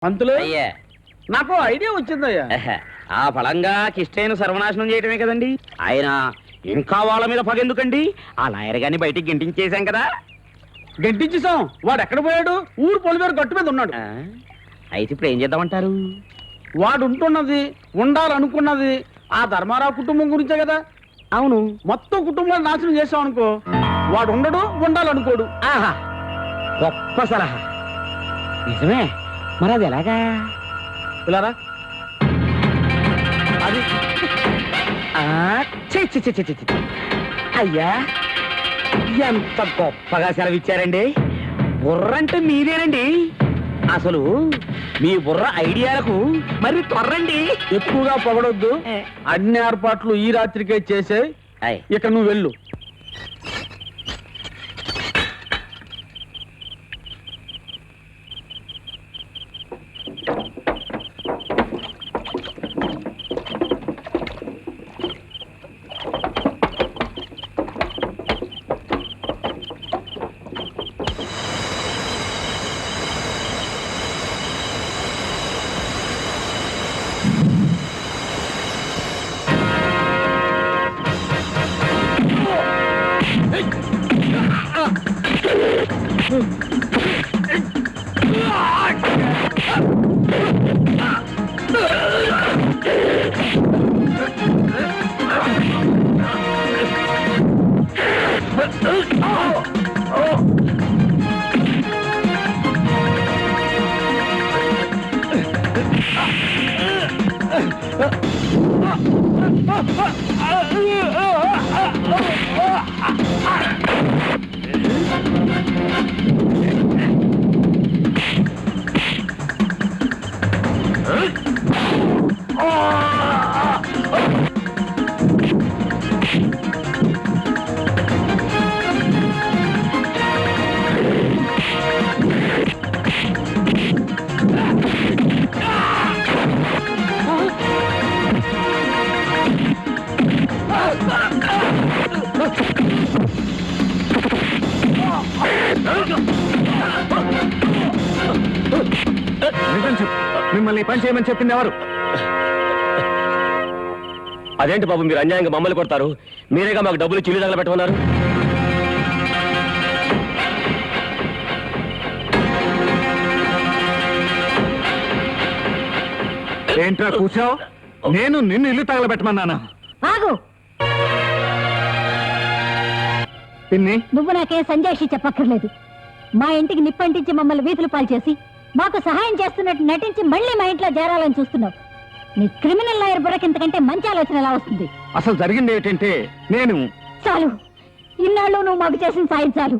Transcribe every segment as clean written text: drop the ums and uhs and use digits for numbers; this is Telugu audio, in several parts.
పంతులు అయ్యా నాకు ఐడియా వచ్చిందయ్యా. ఆ ఫలంగా కిష్టైన సర్వనాశనం చేయటమే కదండి. ఆయన ఇంకా వాళ్ళ మీద పగెందుకండి? ఆ లాయర్ గాని బయటికి గెంటించేశాం కదా. గడ్డించేసాం. వాడు ఎక్కడ పోయాడు? ఊరు పొలిమేర గట్టు మీద ఉన్నాడు. అయితే ఇప్పుడు ఏం చేద్దామంటారు? వాడు ఉంటున్నది ఉండాలనుకున్నది ఆ ధర్మారావు కుటుంబం గురించే కదా. అవును. మొత్తం కుటుంబాన్ని నాశనం చేసాం అనుకో, వాడు ఉండడు ఉండాలనుకోడు. ఆహా, గొప్ప సలహా. నిజమే, మరి అది ఎలాగా? పిల్లరా అది ఛీ, ఛీ, ఛీ, ఛీ, ఛీ, ఛీ. అయ్యా ఎంత గొప్పగా సెలవిచ్చారండి. బుర్ర అంటే మీదేనండి. అసలు మీ బుర్ర ఐడియాలకు మరి త్వరండి. ఎక్కువగా పొగడొద్దు. అన్ని ఏర్పాట్లు ఈ రాత్రికే చేసే. ఇక నువ్వు వెళ్ళు. మిమ్మల్ని పని చేయమని చెప్పింది ఎవరు? అదేంటి బాబు, మీరు అన్యాయంగా మమ్మల్ని కొడతారు? మీరేగా మాకు డబ్బులు చిల్లు తగలబెట్టమన్నారు. ఏంట్రా కూర్చోవు? నేను నిన్ను ఇల్లు తగలబెట్టమన్నానా? ఆగు, పిన్ని, నువ్వు నాకే సంజాయిషి చెప్పక్కర్లేదు. మా ఇంటికి నిప్పంటించి మమ్మల్ని వీధులు పాలు చేసి మాకు సహాయం చేస్తున్నట్టు నటించి మళ్ళీ మా ఇంట్లో చేరాలని చూస్తున్నావు. నీ క్రిమినల్ లాయర్ బుర్రకి ఇంతకంటే మంచి ఆలోచన ఎలా వస్తుంది? అసలు జరిగింది ఏంటంటే నేను చాలు, ఇన్నాళ్ళు నువ్వు మాకు చేసిన సాయం చాలు.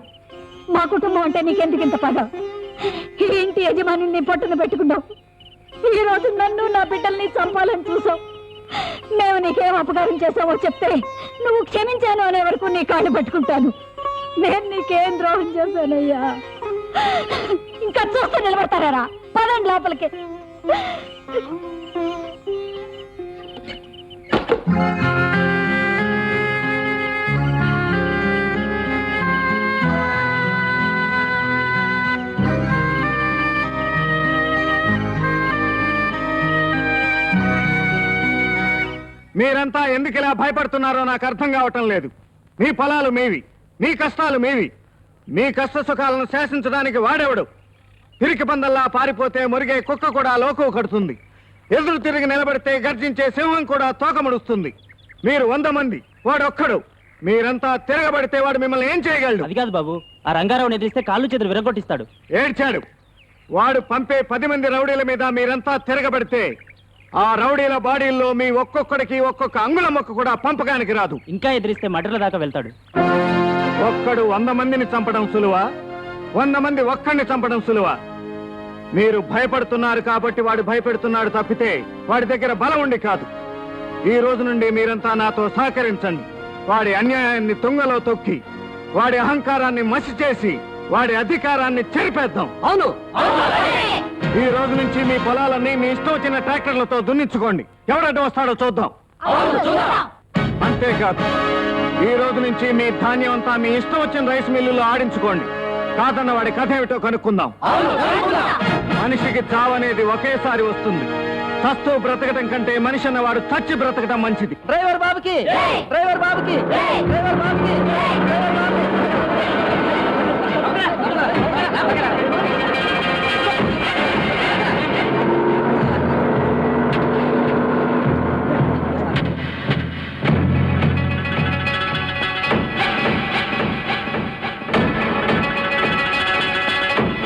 మా కుటుంబం అంటే నీకెందుకు ఇంత పగ? ఈ ఇంటి యజమాని పట్టున పెట్టుకున్నావు. ఈ రోజు నన్ను నా బిడ్డల్ని చంపాలని చూసావు. మేము నీకేం అపకారం చేసావో చెప్తే నువ్వు క్షమించాను అనే వరకు నీ కాళ్ళు పట్టుకుంటాను. నేను నీకేం ద్రోహం చేశానయ్యా? ఇంకా చూస్తూ నిలబడతారా? పదండి లోపలికి. మీరంతా ఎందుకు ఇలా భయపడుతున్నారో నాకు అర్థం కావటం లేదు. మీ పొలాలు మీవి, మీ కష్టాలు మీవి. మీ కష్ట సుఖాలను శాసించడానికి వాడేవాడు. తిరిగి పందల్లా పారిపోతే మురిగే కుక్క కూడా లోకు కడుతుంది. ఎదురు తిరిగి నిలబడితే గర్జించే సింహం కూడా తోకముడుస్తుంది. మీరు 100 మంది, వాడొక్కడు. మీరంతా తిరగబడితే వాడు మిమ్మల్ని ఏం చేయగలడు? అది కాదు బాబు, ఆ రంగారావు ఎదిరిస్తే కాళ్ళు చేతులు విరగొట్టిస్తాడు. ఏడ్చాడు. వాడు పంపే 10 మంది రౌడీల మీద మీరంతా తిరగబడితే ఆ రౌడీల బాడీల్లో మీ ఒక్కొక్కడికి ఒక్కొక్క అంగుళం మొక్క కూడా పంపకానికి రాదు. ఇంకా ఎదిరిస్తే మటర్ల దాకా వెళ్తాడు. ఒక్కడు 100 మందిని చంపడం సులువా? 100 మంది ఒక్కడిని చంపడం సులువా? మీరు భయపడుతున్నారు కాబట్టి వాడు భయపెడుతున్నాడు తప్పితే వాడి దగ్గర బలం ఉండి కాదు. ఈ రోజు నుండి మీరంతా నాతో సహకరించండి. వాడి అన్యాయాన్ని తుంగలో తొక్కి వాడి అహంకారాన్ని మసి చేసి వాడి అధికారాన్ని చెరిపేద్దాం. అవును, ఈ రోజు నుంచి మీ పొలాలన్నీ మీ ఇష్టం వచ్చిన ట్రాక్టర్లతో దున్నించుకోండి. ఎవరంటే వస్తాడో చూద్దాం. అంతేకాదు, ఈ రోజు నుంచి మీ ధాన్యం అంతా మీ ఇష్టం వచ్చిన రైస్ మిల్లులో ఆడించుకోండి. కాదన్న వాడి కథ ఏమిటో కనుక్కుందాం. మనిషికి చావనేది ఒకేసారి వస్తుంది. చస్తూ బ్రతకటం కంటే మనిషి అన్నవాడు చచ్చి బ్రతకటం మంచిది. డ్రైవర్ బాబుకి డ్రైవర్ బాబుకి డ్రైవర్ బాబుకి డ్రైవర్ బాబుకి.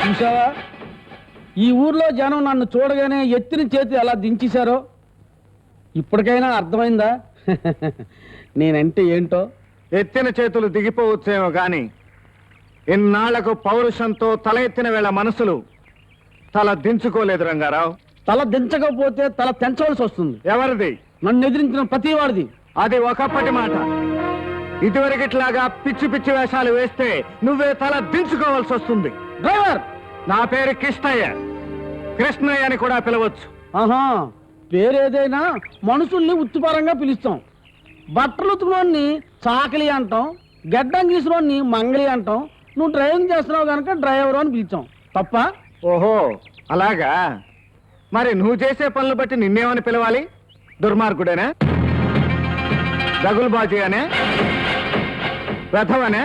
చూసావా, ఈ ఊర్లో జనం నన్ను చూడగానే ఎత్తిన చేతి ఎలా దించేశారో ఇప్పటికైనా అర్థమైందా నేనంటే ఏంటో? ఎత్తిన చేతులు దిగిపోవచ్చేమో గాని ఇన్నాళ్లకు పౌరుషంతో తల ఎత్తిన వేళ మనసులు తల దించుకోలేదు రంగారావు. తల దించకపోతే తల తెంచవలసి వస్తుంది. ఎవరిది? నన్ను ఎదిరించిన ప్రతి వాడిది. అది ఒకప్పటి మాట. ఇదివరకిట్లాగా పిచ్చి పిచ్చి వేషాలు వేస్తే నువ్వే తల దించుకోవాల్సి వస్తుంది. డ్రైవర్, నా పేరు కృష్ణయ్య. కృష్ణయ్య అని కూడా పిలవచ్చు. ఆహా, పేరేదైనా మనుషుల్ని ఉత్తుపరంగా పిలుస్తాం. బట్టలు ఉతుకులోని చాకలి అంటాం, గడ్డం గీసులోని మంగళి అంటాం. నువ్వు డ్రైవింగ్ చేస్తున్నావు కనుక డ్రైవర్ అని పిలిచాం. తప్ప? ఓహో అలాగా. మరి నువ్వు చేసే పనులు బట్టి నిన్నేమని పిలవాలి? దుర్మార్గుడేనా? దగులుబాజీ అనే? రథవనే?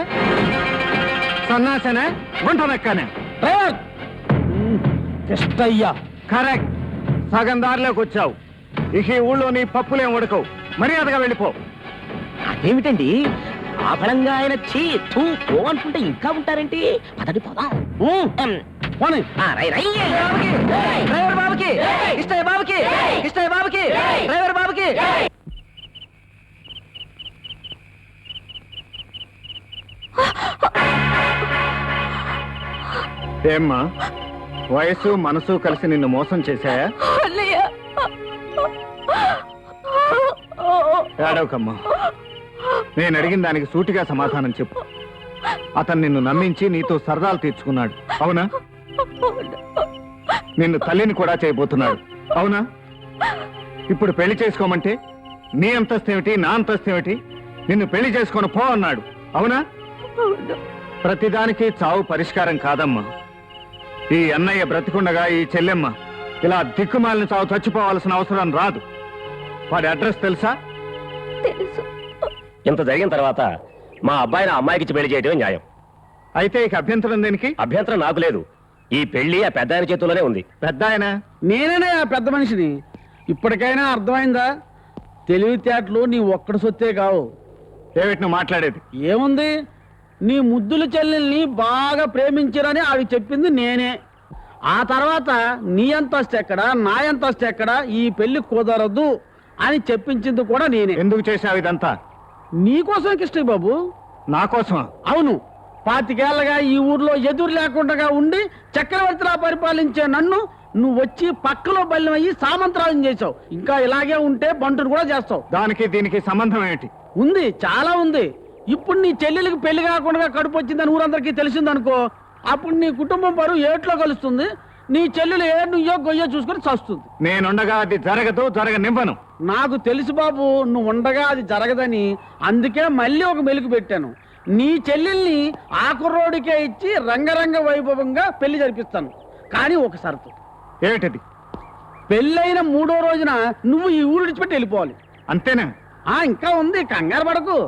సన్నాసనే? గుంటనక్కనే? డ్రైవర్ కృష్ణయ్య. కరెక్ట్. సగం దారిలోకి వచ్చావు. ఇక ఈ ఊళ్ళో నీ పప్పులేం ఉడకవు. మర్యాదగా వెళ్ళిపో. అదేమిటండి ఆ ఫలంగా ఆయన చీ తూ పో అనుకుంటే ఇంకా ఉంటారేంటి? పదండి పోదాం. పోనీ. డ్రైవర్ బాబుకి కృష్ణయ్య బాబుకి కృష్ణయ్య బాబుకి డ్రైవర్ బాబుకి. ఏమ్మా, వయసు మనసు కలిసి నిన్ను మోసం చేశాయా? ఏడవకమ్మా. నేను అడిగిన దానికి సూటిగా సమాధానం చెప్పు. అతను నిన్ను నమ్మించి నీతో సరదాలు తీర్చుకున్నాడు, అవునా? నిన్ను తల్లిని కూడా చేయబోతున్నాడు, అవునా? ఇప్పుడు పెళ్లి చేసుకోమంటే నీ అంతస్తు ఏమిటి, నా అంతస్తు ఏమిటి? నిన్ను పెళ్లి చేసుకొని పో అన్నాడు, అవునా? ప్రతిదానికి చావు పరిష్కారం కాదమ్మా. ఈ అన్నయ్య బ్రతికుండగా ఈ చెల్లెమ్మ ఇలా దిక్కుమాలిన చావు చచ్చిపోవాల్సిన అవసరం రాదు. వాడి అడ్రస్ తెలుసా? ఇంత జరిగిన తర్వాత మా అబ్బాయిని అమ్మాయికి పెళ్లి చేయడమే న్యాయం. అయితే ఇక అభ్యంతరం దేనికి? అభ్యంతరం నాకు లేదు. ఈ పెళ్లి ఆ పెద్ద ఆయన చేతుల్లోనే ఉంది. పెద్ద ఆయన? నేనే ఆ పెద్ద మనిషిని. ఇప్పటికైనా అర్థమైందా? తెలివితేటలు నీ ఒక్కడి సొత్తే కావు. ఏమిటి నువ్వు మాట్లాడేది? ఏముంది, నీ ముద్దుల చెల్లెల్ని బాగా ప్రేమించారని ఆవిడ చెప్పింది నేనే. ఆ తర్వాత నీ అంతస్తు ఎక్కడ, నా అంతస్తు ఎక్కడ, ఈ పెళ్లి కుదరదు అని చెప్పించింది కూడా నేనే. ఎందుకు చేశావు ఇదంతా? నీకోసం కృష్ణయ్య బాబు. నా కోసమా? అవును. 25 ఏళ్లగా ఈ ఊర్లో ఎదురు లేకుండా ఉండి చక్రవర్తిలా పరిపాలించే నన్ను నువ్వు వచ్చి పక్కలో బల్యమయ్యి సామంతరాజం చేసావు. ఇంకా ఇలాగే ఉంటే బంటును కూడా చేస్తావు. దానికి దీనికి సంబంధం ఏమిటి? ఉంది, చాలా ఉంది. ఇప్పుడు నీ చెల్లెలికి పెళ్లి కాకుండా కడుపు వచ్చిందని ఊరందరికీ తెలిసిందనుకో, అప్పుడు నీ కుటుంబం పరువు ఏట్లో కలుస్తుంది. నీ చెల్లెలు ఏ నుయ్యో గొయ్యో చూసుకొని చస్తుంది. నేనుండగా అది జరగదు, జరగనివ్వను. నాకు తెలుసు బాబు, నువ్వు ఉండగా అది జరగదని. అందుకే మళ్ళీ ఒక మెలుగు పెట్టాను. నీ చెల్లెల్ని ఆ కుర్రోడికే ఇచ్చి రంగరంగ వైభవంగా పెళ్లి జరిపిస్తాను. కానీ ఒక షరతు. ఏమిటది? పెళ్ళైన 3వ రోజున నువ్వు ఈ ఊరు విడిచిపెట్టి వెళ్ళిపోవాలి. అంతేనా? ఇంకా ఉంది, కంగారు పడకు.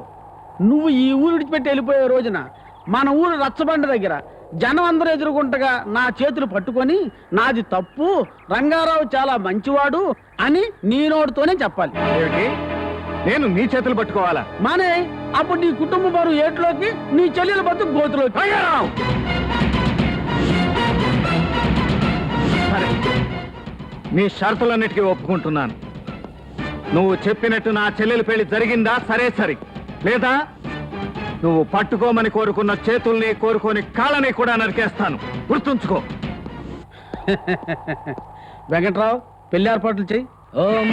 నువ్వు ఈ ఊరు విడిచిపెట్టి వెళ్ళిపోయే రోజున మన ఊరు రచ్చబండ దగ్గర జనం అందరూ ఎదుర్కొంటగా నా చేతులు పట్టుకొని నాది తప్పు, రంగారావు చాలా మంచివాడు అని నీ నోటితోనే చెప్పాలి. ఏమిటి? నేను నీ చేతులు పట్టుకోవాలా? మానే, అప్పుడు నీ కుటుంబ బరువు ఏట్లోకి, నీ చెల్లెల బతుకు గోతులోకి. సరే, నీ షరతులన్నిటికీ ఒప్పుకుంటున్నాను. నువ్వు చెప్పినట్టు నా చెల్లెలి పెళ్లి జరిగిందా? సరే సరే. లేదా నువ్వు పట్టుకోమని కోరుకున్న చేతుల్ని, కోరుకోని కాళ్ళని కూడా నరికేస్తాను. గుర్తుంచుకో. వెంకట్రావు, పెళ్లి ఏర్పాట్లు చెయ్యి. ఓం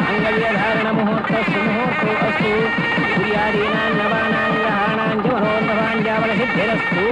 అంగళ్యధారణ ముహూర్త సుముహూర్తో అస్తు సూర్యాదీనాం నవానాం గ్రహాణాం చ మనోన్నవాంజావల సిద్ధిరస్తు.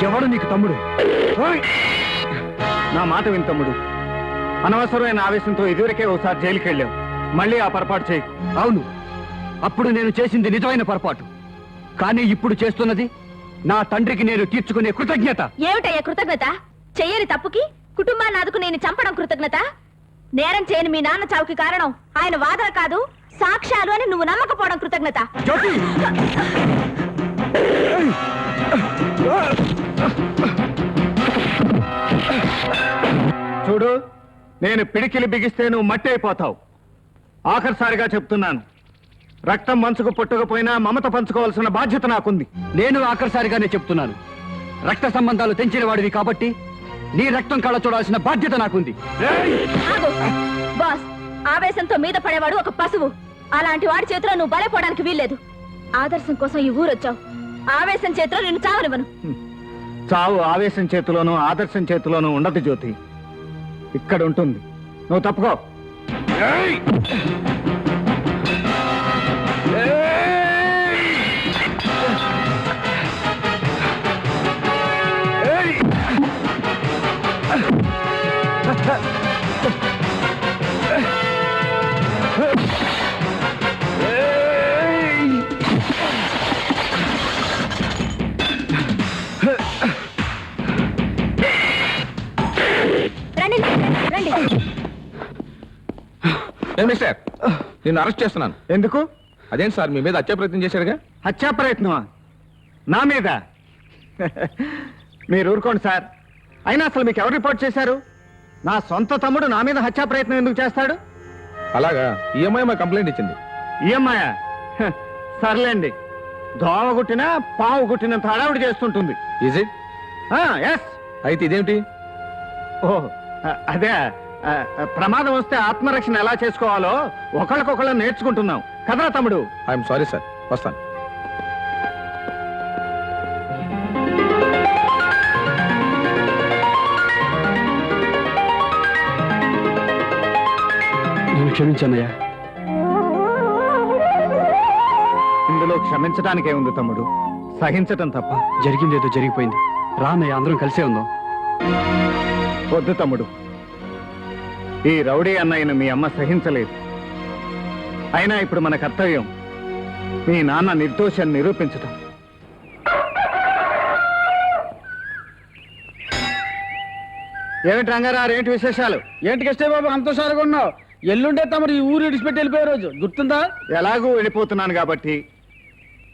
ఎవడు నీకు తమ్ముడు? ఓయ్! నా మాట విని తమ్ముడు. అనవసరమైన ఆవేశంతో ఇదివరకే ఒకసారి జైలుకి వెళ్ళావు. మళ్ళీ ఆ పొరపాటు చేయి. అవును, అప్పుడు నేను చేసింది నిజమైన పొరపాటు. కానీ ఇప్పుడు చేస్తున్నది నా తండ్రికి నేను తీర్చుకునే కృతజ్ఞత. ఏమిటయ్యా కృతజ్ఞత? చెయ్యని తప్పుకి కుటుంబాన్ని ఆదుకు నేను చంపడం కృతజ్ఞత? నేరం చేయని మీ నాన్న చావుకి కారణం ఆయన వాదన కాదు, సాక్ష్యాలు అని నువ్వు నమ్మకపోవడం కృతజ్ఞత. జ్యోతి! చూడు, నేను పిడికిలి బిగిస్తే నువ్వు మట్టి అయిపోతావు. ఆఖరిసారిగా చెప్తున్నాను, రక్తం మంచుకు పుట్టకపోయినా మమత పంచుకోవాల్సిన బాధ్యత నాకుంది. నేను ఆఖరిసారిగానే చెప్తున్నాను, రక్త సంబంధాలు తెంచిన వాడివి కాబట్టి నీ రక్తం కళ్ళ చూడాల్సిన బాధ్యత నాకుంది. ఆగు. బాస్, ఆవేశంతో మీద పడేవాడు ఒక పశువు. అలాంటి వాడి చేతిలో నువ్వు బలైపోవడానికి వీల్లేదు. ఆదర్శం కోసం ఈ ఊరొచ్చావు. ఆవేశం చేతిలో నిన్ను చావనివ్వను. చావు ఆవేశం చేతిలోనూ ఆదర్శం చేతిలోనూ ఉండదు జ్యోతి, ఇక్కడ ఉంటుంది. నువ్వు తప్పుకో. రండి రండి. మిస్టర్, నేను అరెస్ట్ చేస్తున్నాను. ఎందుకు? అదేంటి సార్, మీ మీద హత్య ప్రయత్నం చేశారుగా? హత్యా ప్రయత్నమా? నా మీద? మీరు ఊరుకోండి సార్. అయినా అసలు మీకు ఎవరు రిపోర్ట్ చేశారు? నా సొంత తమ్ముడు నా మీద హత్యా ప్రయత్నం ఎందుకు చేస్తాడు? అలాగా, ఈఎంఐ మా కంప్లైంట్ ఇచ్చింది. ఈఎంఐ? సర్లేండి, దోమ గుట్టినా పావు గుట్టినంత హడావుడి చేస్తుంటుంది. Is it? ఎస్. అయితే ఇదేమిటి? ఓ అదే, ప్రమాదం వస్తే ఆత్మరక్షణ ఎలా చేసుకోవాలో ఒకళ్ళకొకళ్ళు నేర్చుకుంటున్నాం కదరా తమ్ముడు. ఐఎమ్ సారీ సార్, వస్తాను. నేను క్షమించానయ్యా. ఇందులో క్షమించడానికే ఉంది తమ్ముడు, సహించటం తప్ప. జరిగిందేదో జరిగిపోయింది. రానయ్య, అందరం కలిసే ఉందాం. వద్దు తమ్ముడు, ఈ రౌడీ అన్నయ్యను మీ అమ్మ సహించలేదు. అయినా ఇప్పుడు మన కర్తవ్యం మీ నాన్న నిర్దోషాన్ని నిరూపించటం. ఏమిటి రంగారావు, ఏంటి విశేషాలు? ఏంటి కష్టే బాబు అంత హుషారుగా ఉన్నావు? ఎల్లుండే తమరు ఈ ఊరు విడిచిపెట్టి వెళ్ళిపోయే రోజు గుర్తుందా? ఎలాగూ వెళ్ళిపోతున్నాను కాబట్టి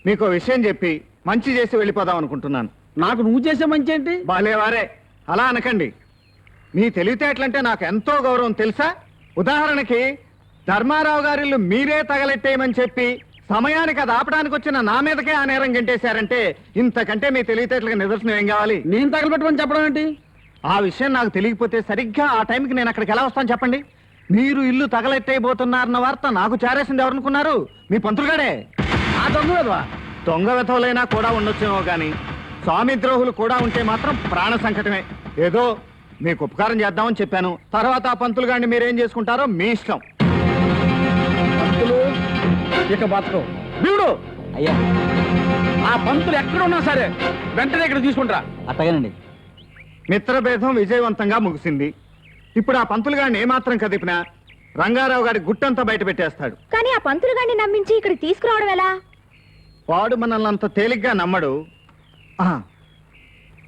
మీకు విషయం చెప్పి మంచి చేసి వెళ్ళిపోదాం అనుకుంటున్నాను. నాకు నువ్వు చేసే మంచి ఏంటి? బాలేవారే, అలా అనకండి. మీ తెలివితేటలంటే నాకు ఎంతో గౌరవం తెలుసా? ఉదాహరణకి ధర్మారావు గారిల్లు మీరే తగలెట్టేయమని చెప్పి సమయానికి అది ఆపడానికి వచ్చిన నా మీదకే ఆ నేరం గంటేశారంటే ఇంతకంటే మీ తెలివితేటలకు నిదర్శనం ఏం కావాలి? నేను తగలబెట్టమని చెప్పడం ఏంటి? ఆ విషయం నాకు తెలియకపోతే సరిగ్గా ఆ టైంకి నేను అక్కడికి ఎలా వస్తాను చెప్పండి? మీరు ఇల్లు తగలెట్టేయబోతున్నారన్న వార్త నాకు చేరేసింది ఎవరనుకున్నారు? మీ పంతులుగాడే. ఆ దొంగ కదవా? దొంగ వెతవులైనా కూడా ఉండొచ్చేమో కానీ స్వామి ద్రోహులు కూడా ఉంటే మాత్రం ప్రాణ సంకటమే. ఏదో మీకు ఉపకారం చేద్దామని చెప్పాను. తర్వాత ఆ పంతులు గారిని మీరేం చేసుకుంటారో మీ ఇష్టం. పంతులు ఇక బతకం బివుడు. అయ్యా, ఆ పంతులు ఎక్కడున్నా సరే వెంటనే ఇక్కడ తీసుకుంటా. అట్టగానండి. మిత్రభేదం విజయవంతంగా ముగిసింది. ఇప్పుడు ఆ పంతులు గారిని ఏమాత్రం కదిపినా రంగారావు గారి గుట్టంతా బయట పెట్టేస్తాడు. కానీ ఆ పంతులు గారిని నమ్మించి ఇక్కడికి తీసుకురావడం ఎలా? వాడు మనల్ని అంత తేలిగ్గా నమ్మడు.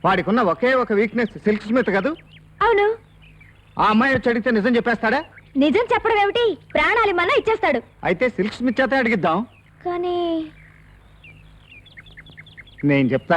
వాడికున్న ఒకే ఒక వీక్నెస్ సిల్క్ స్మిత్ కదూ. అవును. ఆ అమ్మాయి వచ్చి అడిగితే నిజం చెప్పేస్తాడా? నిజం చెప్పడం ఏమిటి, ప్రాణాలు మన్నా ఇచ్చేస్తాడు. అయితే సిల్క్ స్మిత్ చేత అడిగిద్దాం. కానీ నేను చెప్తా